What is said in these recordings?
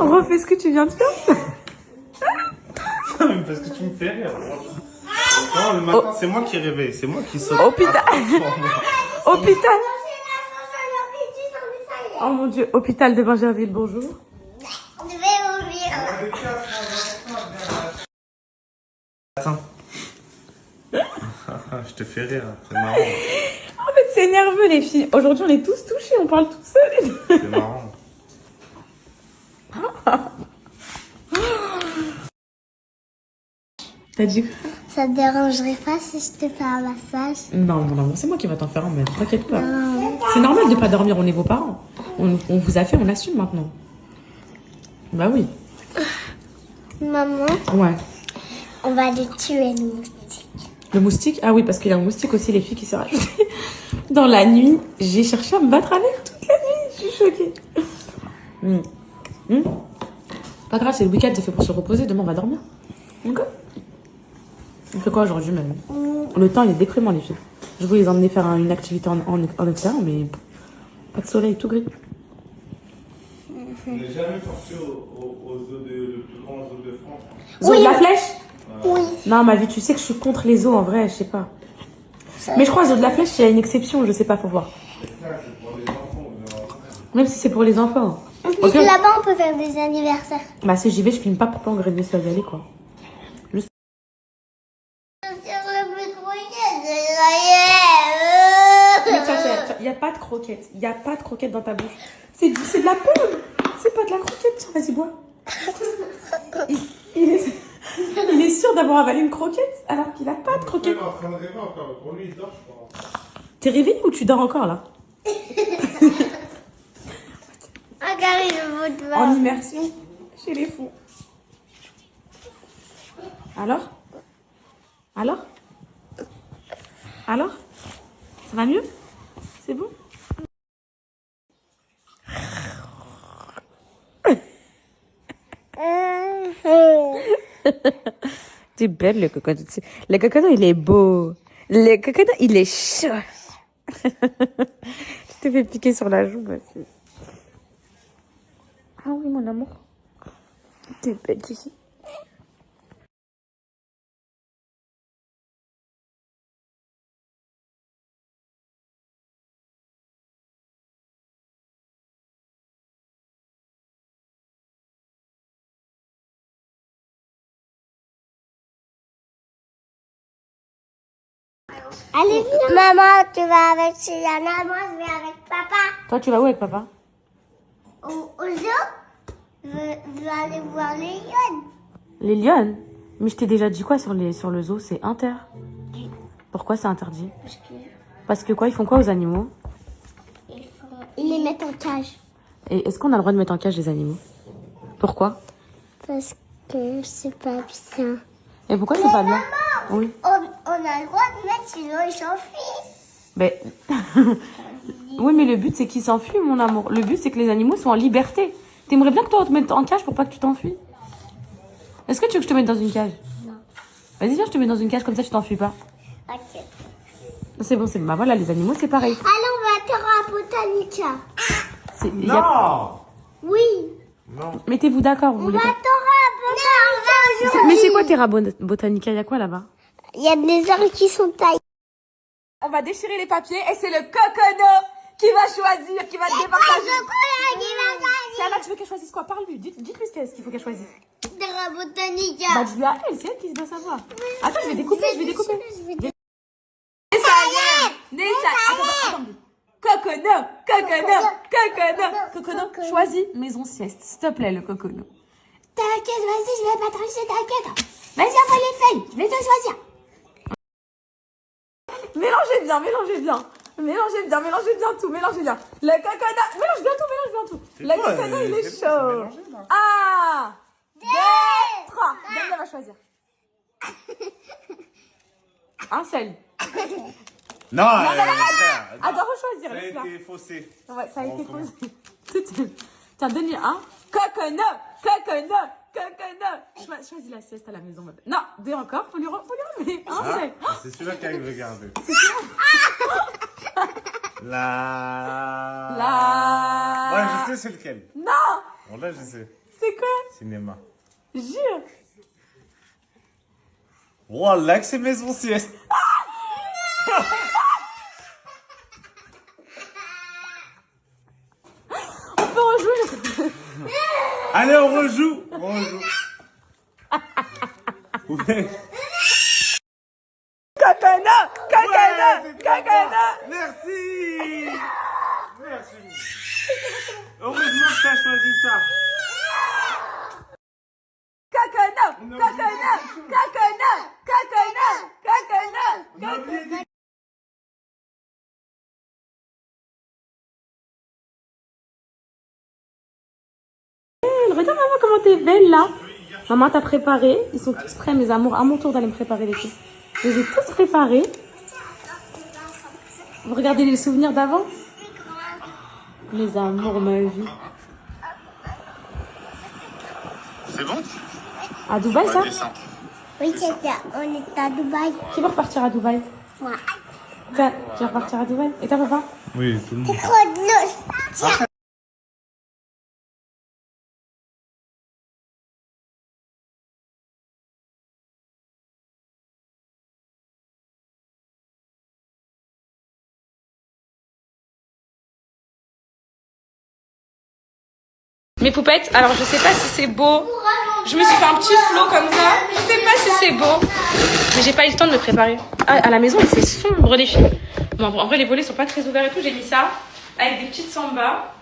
Refais ce que tu viens de faire. Parce que tu me fais rire. Non, le matin, c'est moi qui réveille. C'est moi qui saute. Hôpital. Hôpital. Oh mon Dieu, hôpital de Bingerville, bonjour. Je vais ouvrir. Attends. Je te fais rire, c'est marrant. En fait, c'est nerveux les filles. Aujourd'hui, on est tous touchés, on parle tous seuls. C'est marrant. T'as dit quoi? Ça te dérangerait pas si je te fais un massage? Non, mon amour, c'est moi qui va t'en faire un, mais t'inquiète pas. C'est normal de pas dormir, on est vos parents. On vous a fait, on assume maintenant. Bah oui. Maman, Ouais. on va les tuer, les moustiques. Le moustique? Ah oui, parce qu'il y a un moustique aussi, les filles, qui s'est rajouté. Dans la nuit, j'ai cherché à me battre avec toute la nuit. Je suis choquée. Pas grave, c'est le week-end, c'est fait pour se reposer. Demain, on va dormir. Ok. On fait quoi aujourd'hui, même? Le temps, il est déprimant, les filles. Je voulais les emmener faire une activité en extérieur, mais pas de soleil, tout gris. Je n'ai jamais pensé aux eaux le plus grand zoo de France. Zoo de la Flèche? Oui. Non, ma vie, tu sais que je suis contre les zoos, en vrai, je sais pas. Mais je crois que zoo de la Flèche, il y a une exception, je sais pas, faut voir. C'est pour les enfants. Même si c'est pour les enfants. En plus, Ok. là-bas, on peut faire des anniversaires. Bah, si j'y vais, je filme pas pour pas engrainer sur y aller, quoi. Il y a pas de croquettes. Il y a pas de croquettes dans ta bouche. C'est de la pomme. C'est pas de la croquette. Tiens, vas-y, bois. Il est sûr d'avoir avalé une croquette alors qu'il a pas de croquette. Il est en train de rêver encore. Pour lui, il dort, je crois. T'es réveillé ou tu dors encore, là? Regardez le bout de En immersion chez les fous. Alors? Alors? Alors? Ça va mieux? C'est bon? T'es belle, le cocono. Le cocono, il est beau. Le cocono, il est chaud. Je t'ai fait piquer sur la joue, ma fille. Ah oui, mon amour. T'es belle, ici. Allez, viens. Maman, tu vas avec Siana, moi je vais avec papa. Toi, tu vas où avec papa? Au zoo, je vais aller voir les lions. Les lions? Mais je t'ai déjà dit quoi sur le zoo? C'est inter. Pourquoi c'est interdit? Parce que quoi? Ils font quoi aux animaux? Ils les mettent en cage. Et est-ce qu'on a le droit de mettre en cage les animaux? Pourquoi? Parce que c'est pas bien. Et pourquoi c'est pas bien? Oui. On a le droit de mettre, sinon ils s'enfuient. Mais... oui, mais le but, c'est qu'ils s'enfuient, mon amour. Le but, c'est que les animaux soient en liberté. T'aimerais bien que toi, on te mette en cage pour pas que tu t'enfuis? Est-ce que tu veux que je te mette dans une cage? Non. Vas-y, viens, je te mets dans une cage, comme ça, tu t'enfuis pas. Ok. C'est bon, c'est bon. Bah voilà, les animaux, c'est pareil. Allez, on va à Terra Botanica. Non! Oui. Non. Mettez-vous d'accord, vous On voulez va à pas? Terra Botanica. Mais c'est quoi Terra Botanica? Il y a quoi là-bas? Il y a des arbres qui sont taillés. On va déchirer les papiers et c'est le cocono qui va choisir, qui va départager. Siana, tu veux qu'elle choisisse quoi? Parle-lui, dites-lui ce qu'il faut qu'elle choisisse. Terra Botanica. Bah, dis-lui à elle, c'est elle qui doit savoir. Attends, je vais découper. Nessa, attends. Cocono, choisis maison sieste. S'il te plaît, le cocono. T'inquiète, vas-y, je vais pas tricher, t'inquiète. Vas-y, envoie les feuilles, je vais te choisir. Mélangez bien tout, mélangez bien. Le cocono, mélange bien tout. Le quoi, cocono, il est c'est bon, c'est chaud. mélangé, là. 1, 2, 3. Daniel va choisir. Un seul. Non, Elle doit rechoisir, ça a laisse-la. été faussé. Ouais, ça a été On recommence. posé. Tiens, donne-lui un. Cocono. Choisis la sieste à la maison, ma belle. Non, deux encore. Faut lui remettre un seul. C'est celui-là qu'elle veut garder. C'est celui-là. La. La. Ouais, je sais c'est lequel. Non. Bon, là, je sais. C'est quoi? Cinéma. Jure. Wallah, que c'est maison sieste. On peut rejouer. Allez, on rejoue. On rejoue. Ouais. Kakana, kakana, Ouais, kakana. Merci. Merci. Heureusement que tu as choisi ça. Kakana, kakana, kakana, kakana, kakana. On a oublié de- Regarde maman comment t'es belle là. Maman t'a préparé. Ils sont tous prêts mes amours. À mon tour d'aller me préparer les filles. Je les ai tous préparés. Vous regardez les souvenirs d'avant? Mes amours, ma vie. C'est bon? À Dubaï ça? Oui, c'est ça. On est à Dubaï. Qui va repartir à Dubaï? Moi. Tiens, tu vas repartir à Dubaï. Et toi papa? Oui, tout le monde. C'est trop de l'eau. Mes poupettes, alors je sais pas si c'est beau. Je me suis fait un petit flot comme ça. Je sais pas si c'est beau. Mais j'ai pas eu le temps de me préparer. Ah, à la maison, c'est sombre les filles. Bon, en vrai, les volets sont pas très ouverts et tout. J'ai mis ça avec des petites sambas.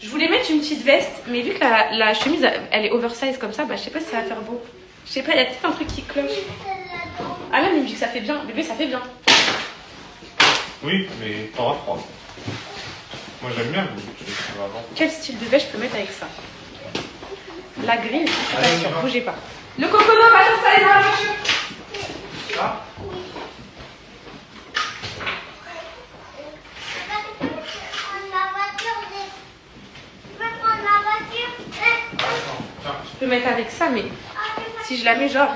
Je voulais mettre une petite veste, mais vu que la chemise, elle est oversize comme ça, bah je sais pas si ça va faire beau. Je sais pas, il y a peut-être un truc qui cloche. Ah là, il me dit que ça fait bien. Bébé, ça fait bien. Oui, mais t'auras froid. Moi j'aime bien le avant. Quel style de veste je peux mettre avec ça? La grille, je suis pas Allez, sûre. on y va. Bougez pas. Le cocono va s'installer dans la voiture. Ça? Je peux mettre avec ça, mais si je la mets genre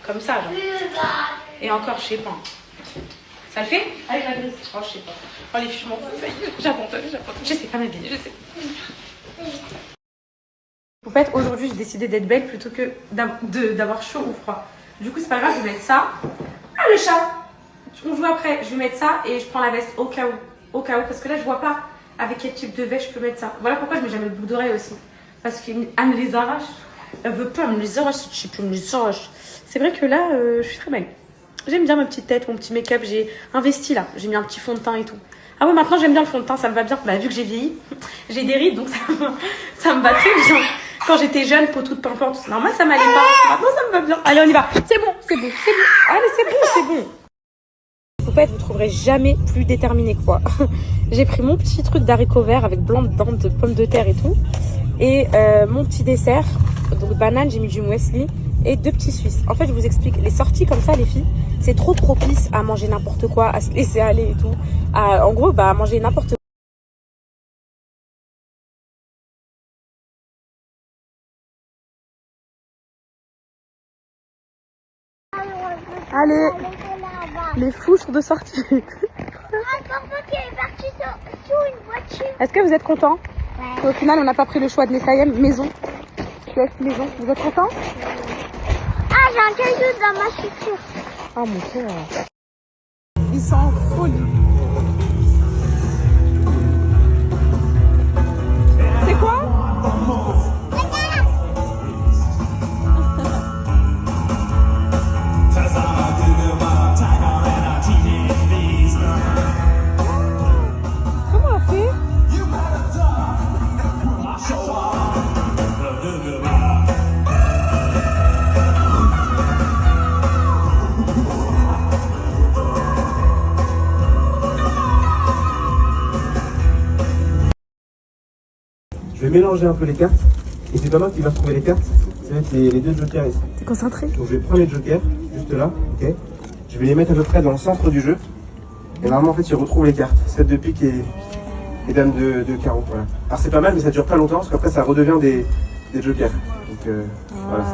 comme ça, genre. Et encore, je sais pas. Ça le fait? Avec la grille. Oh, je sais pas. Oh, les filles, je m'en fous. Ça y est, j'abandonne. Je sais pas m'habiller, je sais. En fait, aujourd'hui, j'ai décidé d'être belle plutôt que d'avoir chaud ou froid. Du coup, c'est pas grave, je vais mettre ça. Ah, le chat! On joue après. Je vais mettre ça et je prends la veste au cas où. Au cas où, parce que là, je vois pas avec quel type de veste je peux mettre ça. Voilà pourquoi je mets jamais le boucle d'oreille aussi. Parce qu'elle me les arrache. Elle veut pas me les arracher. Je sais plus, me les arrache. C'est vrai que là, je suis très belle. J'aime bien ma petite tête, mon petit make-up. J'ai investi là. J'ai mis un petit fond de teint et tout. Ah ouais, maintenant j'aime bien le fond de teint, ça me va bien. Bah, vu que j'ai vieilli, j'ai des rides, donc ça me va très bien. Quand j'étais jeune, peau toute pimpante, normal, ça m'allait pas. Maintenant, ça me va bien. Allez, on y va. C'est bon, c'est bon, c'est bon. Allez, c'est bon, c'est bon. Poupette, vous trouverez jamais plus déterminé que moi. J'ai pris mon petit truc d'haricots verts avec blanc dedans, de pommes de terre et tout. Et mon petit dessert, donc banane, j'ai mis du muesli et 2 petits suisses. En fait, je vous explique, les sorties comme ça, les filles, c'est trop propice à manger n'importe quoi, à se laisser aller et tout. En gros, bah, à manger n'importe quoi. Allez, les fous sont de sortie. Papa qui est parti sur une voiture. Est-ce que vous êtes contents? Ouais. Au final, on n'a pas pris le choix de l'Essayem maison. Je laisse maison. Vous êtes contents? Ah, j'ai un caillou dans ma chaussure. Ah mon cœur. Ils sont en folie. C'est quoi? Comment on fait? Je vais mélanger un peu les cartes. Et c'est pas moi qui va trouver les cartes. Ça va être les 2 jokers ici. T'es concentré? Donc je vais prendre les jokers, juste là, ok. Je vais les mettre à peu près dans le centre du jeu. Et normalement en fait tu retrouves les cartes. 7 de pique et dame de carreau. Voilà. Alors c'est pas mal mais ça dure pas longtemps parce qu'après ça redevient des jokers. Donc voilà.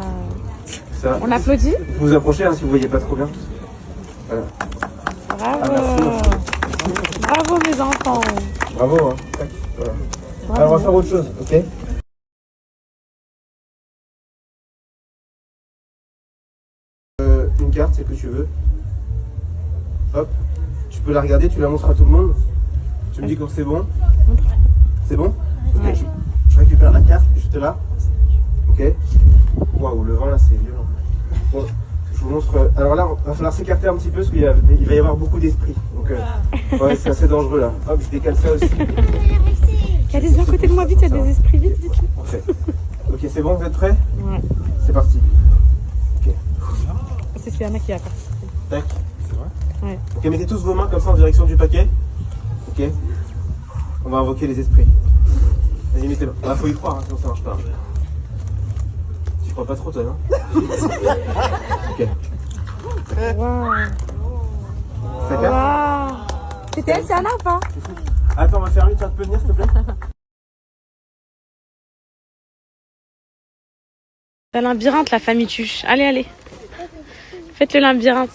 Ça, On applaudit? vous vous approchez hein, si vous voyez pas trop bien. Voilà. Bravo. Ah, merci. Bravo mes enfants. Bravo hein. Tac, voilà. Bravo. Alors on va faire autre chose, ok. une carte, c'est que tu veux. Hop, tu peux la regarder, tu la montres à tout le monde. Tu me dis quand c'est bon. C'est bon? Ok, Ouais. je récupère la carte juste là. Ok. Waouh, le vent là c'est violent. Bon, je vous montre. Alors là, il va falloir s'écarter un petit peu parce qu'il va y avoir beaucoup d'esprit. Donc ouais, c'est assez dangereux là. Hop, je décale ça aussi. Calice, viens à côté de moi, vite, il y a des esprits, vite, vite. Parfait. Ok, c'est bon, vous êtes prêts? Ouais. C'est parti. Ok. C'est Suana qui a participé. Tac. C'est vrai? Ouais. Ok, mettez tous vos mains comme ça en direction du paquet. Ok. On va invoquer les esprits. Vas-y, mettez. Ah, faut y croire, hein, sinon ça marche pas. Tu crois pas trop, toi, non? Ok. Waouh. Ça capte? Waouh. C'était elle, Suana ou pas? Attends, on va faire une, tu peux venir, s'il te plaît? Le labyrinthe, la famille Tuche. Allez, allez. Faites le labyrinthe.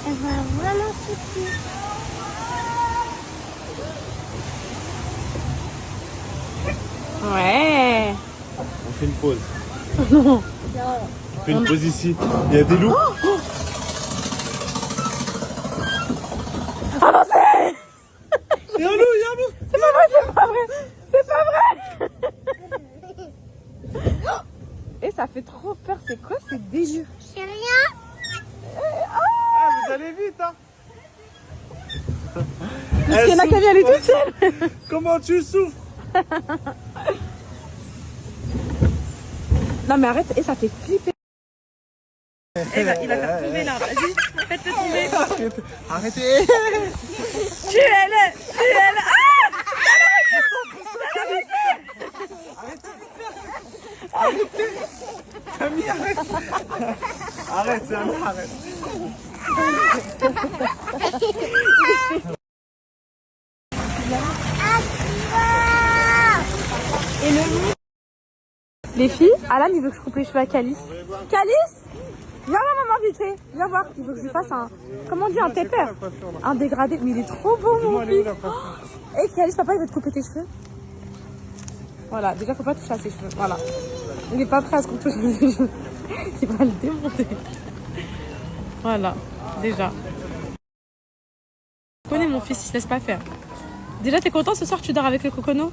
Elle va vraiment souffler. Ouais. On fait une pause. On fait une pause ici. Il y a des loups. Ah non, c'est... Il y a un loup, il y a un loup. C'est pas vrai, c'est pas vrai. C'est pas vrai. Et ça fait trop peur. C'est quoi ce délire? C'est rien. Ah, vous allez vite, hein. Parce qu'il y en a qui viennent aller toute seule. Comment tu souffres? Non mais arrête, et ça fait flipper. Il va faire tomber là, vas-y, faites-le tomber. Arrêtez. Tuez-le, tuez-le. Camille, arrête. Arrête, c'est un arrête. Et le... Les filles, Alan il veut que je coupe les cheveux à Calice. Calice, viens voir maman vite fait, viens voir, il veut que je lui fasse un... Comment on dit, un taper? Un dégradé, mais il est trop beau mon fils. Et Calice, papa il veut te couper tes cheveux. Voilà, déjà faut pas toucher à ses cheveux, voilà. Il est pas prêt à ce qu'on touche à ses cheveux. Il va le démonter. Voilà, déjà. Je connais mon fils, il se laisse pas faire. Déjà t'es content ce soir, tu dors avec le cocono?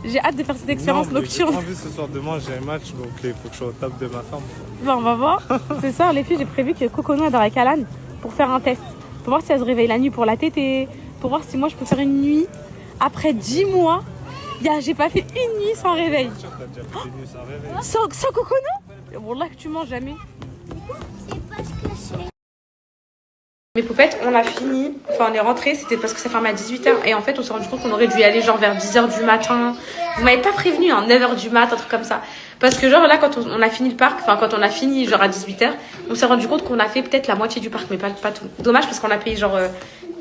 J'ai hâte de faire cette expérience nocturne. J'ai pas envie ce soir, demain j'ai un match, donc il faut que je sois au top de ma femme. Bon, on va voir. Ce soir, les filles, j'ai prévu que Cocono dort avec Alan pour faire un test. Pour voir si elle se réveille la nuit pour la tétée. Pour voir si moi, je peux faire une nuit. Après 10 mois, j'ai pas fait une nuit sans réveil. T'as déjà fait des nuits sans réveil. Sans Cocono? Bon, là que tu manges jamais. C'est parce que c'est. Mes poupettes, on a fini. Enfin, on est rentré. C'était parce que ça fermait à 18h. Et en fait, on s'est rendu compte qu'on aurait dû y aller genre vers 10h du matin. Vous m'avez pas prévenu, hein, 9h du mat, un truc comme ça. Parce que genre là, quand on a fini le parc, enfin quand on a fini genre à 18h, on s'est rendu compte qu'on a fait peut-être la moitié du parc, mais pas tout. Dommage parce qu'on a payé genre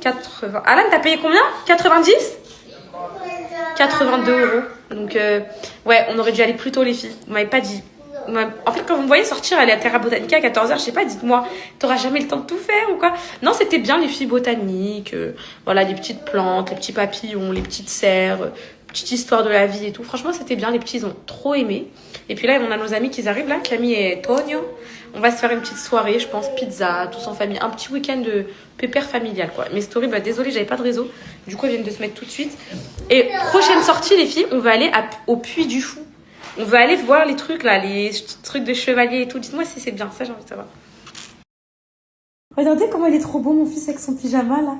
80... Alan, t'as payé combien? 90? 82 €. Donc ouais, on aurait dû aller plus tôt les filles. Vous m'avez pas dit. En fait, quand vous me voyez sortir, aller à Terra Botanica à 14h, je sais pas, dites-moi, t'auras jamais le temps de tout faire ou quoi? Non, c'était bien les filles botaniques, voilà, les petites plantes, les petits papillons, les petites serres, petite histoire de la vie et tout. Franchement, c'était bien, les petits, ils ont trop aimé. Et puis là, on a nos amis qui arrivent là, Camille et Tonio. On va se faire une petite soirée, je pense, pizza, tous en famille. Un petit week-end de pépère familial, quoi. Mais c'est horrible, désolée, j'avais pas de réseau. Du coup, elles viennent de se mettre tout de suite. Et prochaine sortie, les filles, on va aller au Puy du Fou. On va aller voir les trucs là, les trucs de chevalier et tout. Dites-moi si c'est bien, ça j'ai envie de savoir. Regardez comment il est trop beau mon fils avec son pyjama là.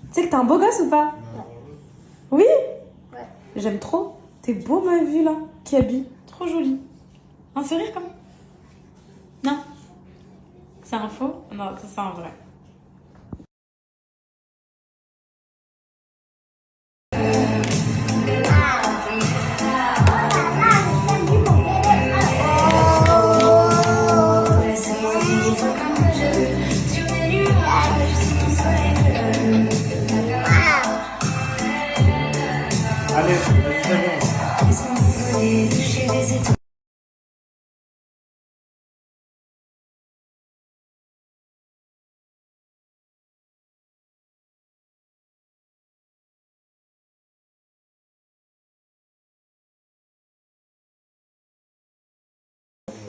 Tu sais que t'es un beau gosse ou pas? Oui. Ouais. J'aime trop. T'es beau ma vue là, qui habille. Trop joli. Un sourire comme? Non. C'est un faux? Non, c'est un vrai.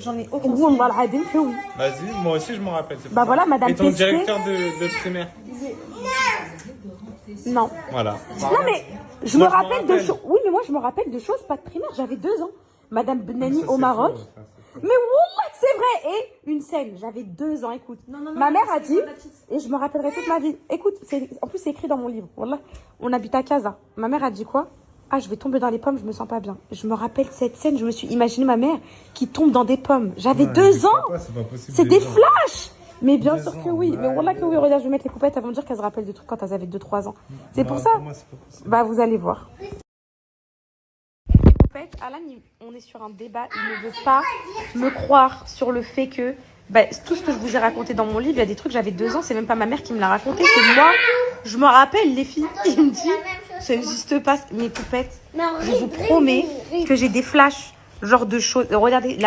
j'en ai aucun souvenir. Wallah al-Adim que oui. Vas-y, moi aussi je m'en rappelle. Bah voilà, madame Et ton Pesquet. directeur de primaire? Non. Voilà. Non mais je Moi, me rappelle de choses. Oui mais moi je me rappelle de choses pas de primaire, j'avais 2 ans. Madame Benani au Maroc. Mais wallah c'est vrai. Et une scène, j'avais 2 ans, écoute. Ma mère a dit, et je me rappellerai toute ma vie. Écoute, en plus c'est écrit dans mon livre. Wallah, on habite à Casa. Ma mère a dit quoi? Ah, je vais tomber dans les pommes, je me sens pas bien. Je me rappelle cette scène, je me suis imaginé ma mère qui tombe dans des pommes. J'avais 2 ans. C'est des flashs. Mais bien sûr que oui. Mais wallah que oui, regarde, je vais mettre les coupettes, elles vont me dire qu'elles se rappellent de trucs quand elles avaient 2-3 ans. C'est pour ça. Bah vous allez voir. Alan, on est sur un débat, il ne veut pas me croire sur le fait que tout ce que je vous ai raconté dans mon livre, il y a des trucs, j'avais 2 ans, c'est même pas ma mère qui me l'a raconté, c'est moi, je me rappelle les filles, il me dit, ça n'existe pas, mes poupettes, je vous promets que j'ai des flashs, genre de choses, regardez,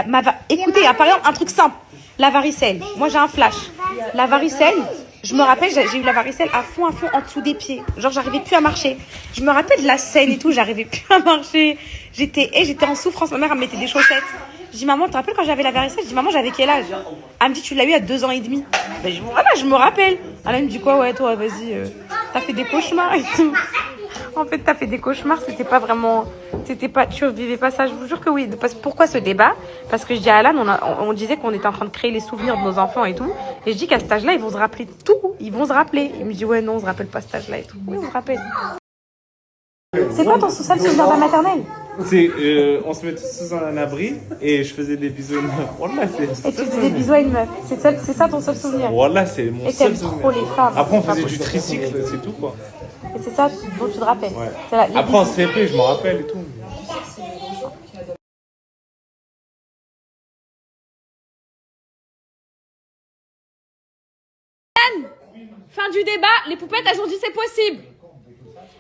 écoutez, par exemple, un truc simple, la varicelle, moi j'ai un flash, la varicelle, je me rappelle, j'ai eu la varicelle à fond en dessous des pieds. Genre, j'arrivais plus à marcher. Je me rappelle de la scène et tout, j'arrivais plus à marcher. J'étais en souffrance. Ma mère, elle me mettait des chaussettes. Je dis, maman, tu te rappelles quand j'avais la varicelle? Je dis, maman, j'avais quel âge? Elle me dit, tu l'as eu à 2 ans et demi. Ben, voilà, je me rappelle. Elle me dit quoi? Ouais, toi, vas-y, t'as fait des cauchemars et tout. En fait, t'as fait des cauchemars, tu vivais pas ça. Je vous jure que oui. Pourquoi ce débat? Parce que je dis à Alan, on disait qu'on était en train de créer les souvenirs de nos enfants et tout. Et je dis qu'à cet âge-là, ils vont se rappeler tout. Ils vont se rappeler. Il me dit, ouais, non, on se rappelle pas cet âge-là et tout. Oui, on se rappelle. C'est quoi ton seul souvenir de la maternelle? On se met tous sous un abri et je faisais des bisous à une meuf. Wallah, et tu faisais des bisous à une meuf. C'est ça ton seul souvenir? Wallah, c'est mon seul souvenir. Et t'aimes trop les femmes. Après, on faisait du tricycle, c'est tout quoi. Et c'est ça dont tu te rappelles. Ouais. Après, en CP, je me rappelle et tout. Fin du débat, les poupettes, elles ont dit c'est possible.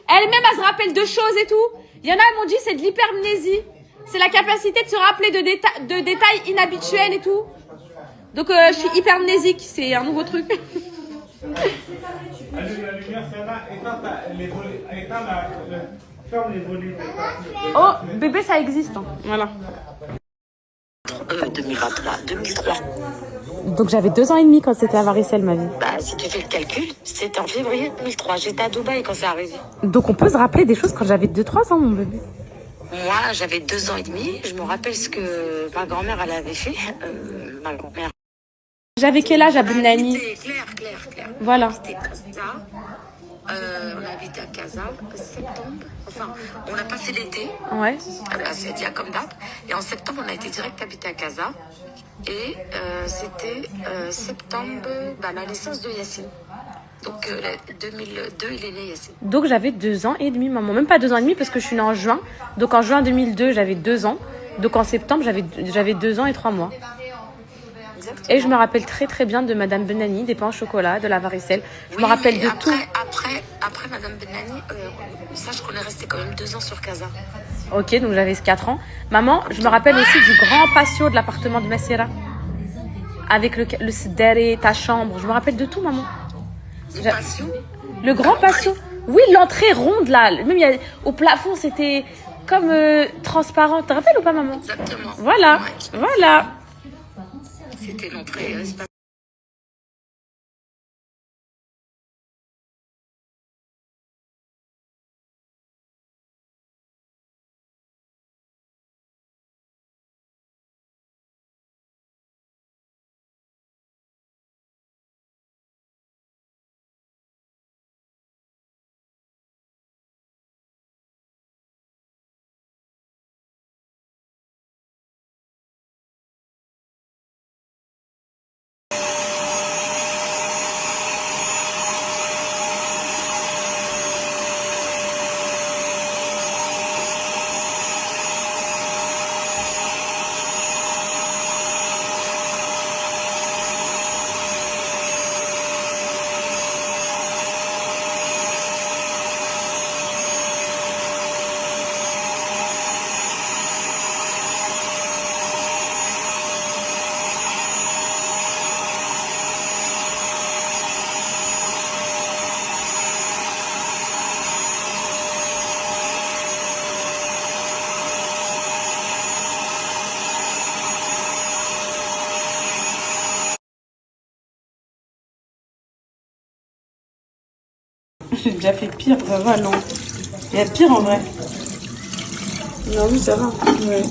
Elles-mêmes, elles se rappellent de choses et tout. Il y en a, elles m'ont dit c'est de l'hypermnésie. C'est la capacité de se rappeler de détails inhabituels et tout. Donc, je suis hypermnésique, c'est un nouveau truc. Allume la lumière, ferme les volets. Oh, bébé, ça existe. Hein. Voilà. 2023, 2003. Donc j'avais 2 ans et demi quand c'était la varicelle, ma vie. Bah, si tu fais le calcul, c'était en février 2003. J'étais à Dubaï quand c'est arrivé. Donc on peut se rappeler des choses quand j'avais 2-3 ans, mon bébé. Moi, j'avais 2 ans et demi. Je me rappelle ce que ma grand-mère, elle avait fait. Ma grand-mère. J'avais quel âge à Bounani? Claire. Voilà. On habitait Casa. On habitait à Casa, septembre. Enfin, on a passé l'été. Ouais. À Sedia comme d'hab. Et en septembre, on a été direct habiter à Casa. Et c'était septembre, la naissance de Yassine. Donc 2002, il est né Yassine. Donc j'avais 2 ans et demi, maman. Même pas 2 ans et demi parce que je suis née en juin. Donc en juin 2002, j'avais 2 ans. Donc en septembre, j'avais 2 ans et 3 mois. Exactement. Et je me rappelle très très bien de Madame Benani, des pains au chocolat, de la varicelle. Je me rappelle de tout. Après Madame Benani, sache qu'on est resté quand même 2 ans sur Casa. Ok, donc j'avais 4 ans. Maman, je me rappelle aussi du grand patio de l'appartement de Massira. Avec le sidéré, ta chambre. Je me rappelle de tout, maman. Le grand patio. Oui, l'entrée ronde là. Même au plafond, c'était comme transparent. Tu te rappelles ou pas, maman? Exactement. Voilà, Ouais. voilà. C'était l'entrée. J'ai déjà fait pire, ça va, non. Il y a pire en vrai. Non, oui, ça va. Ouais.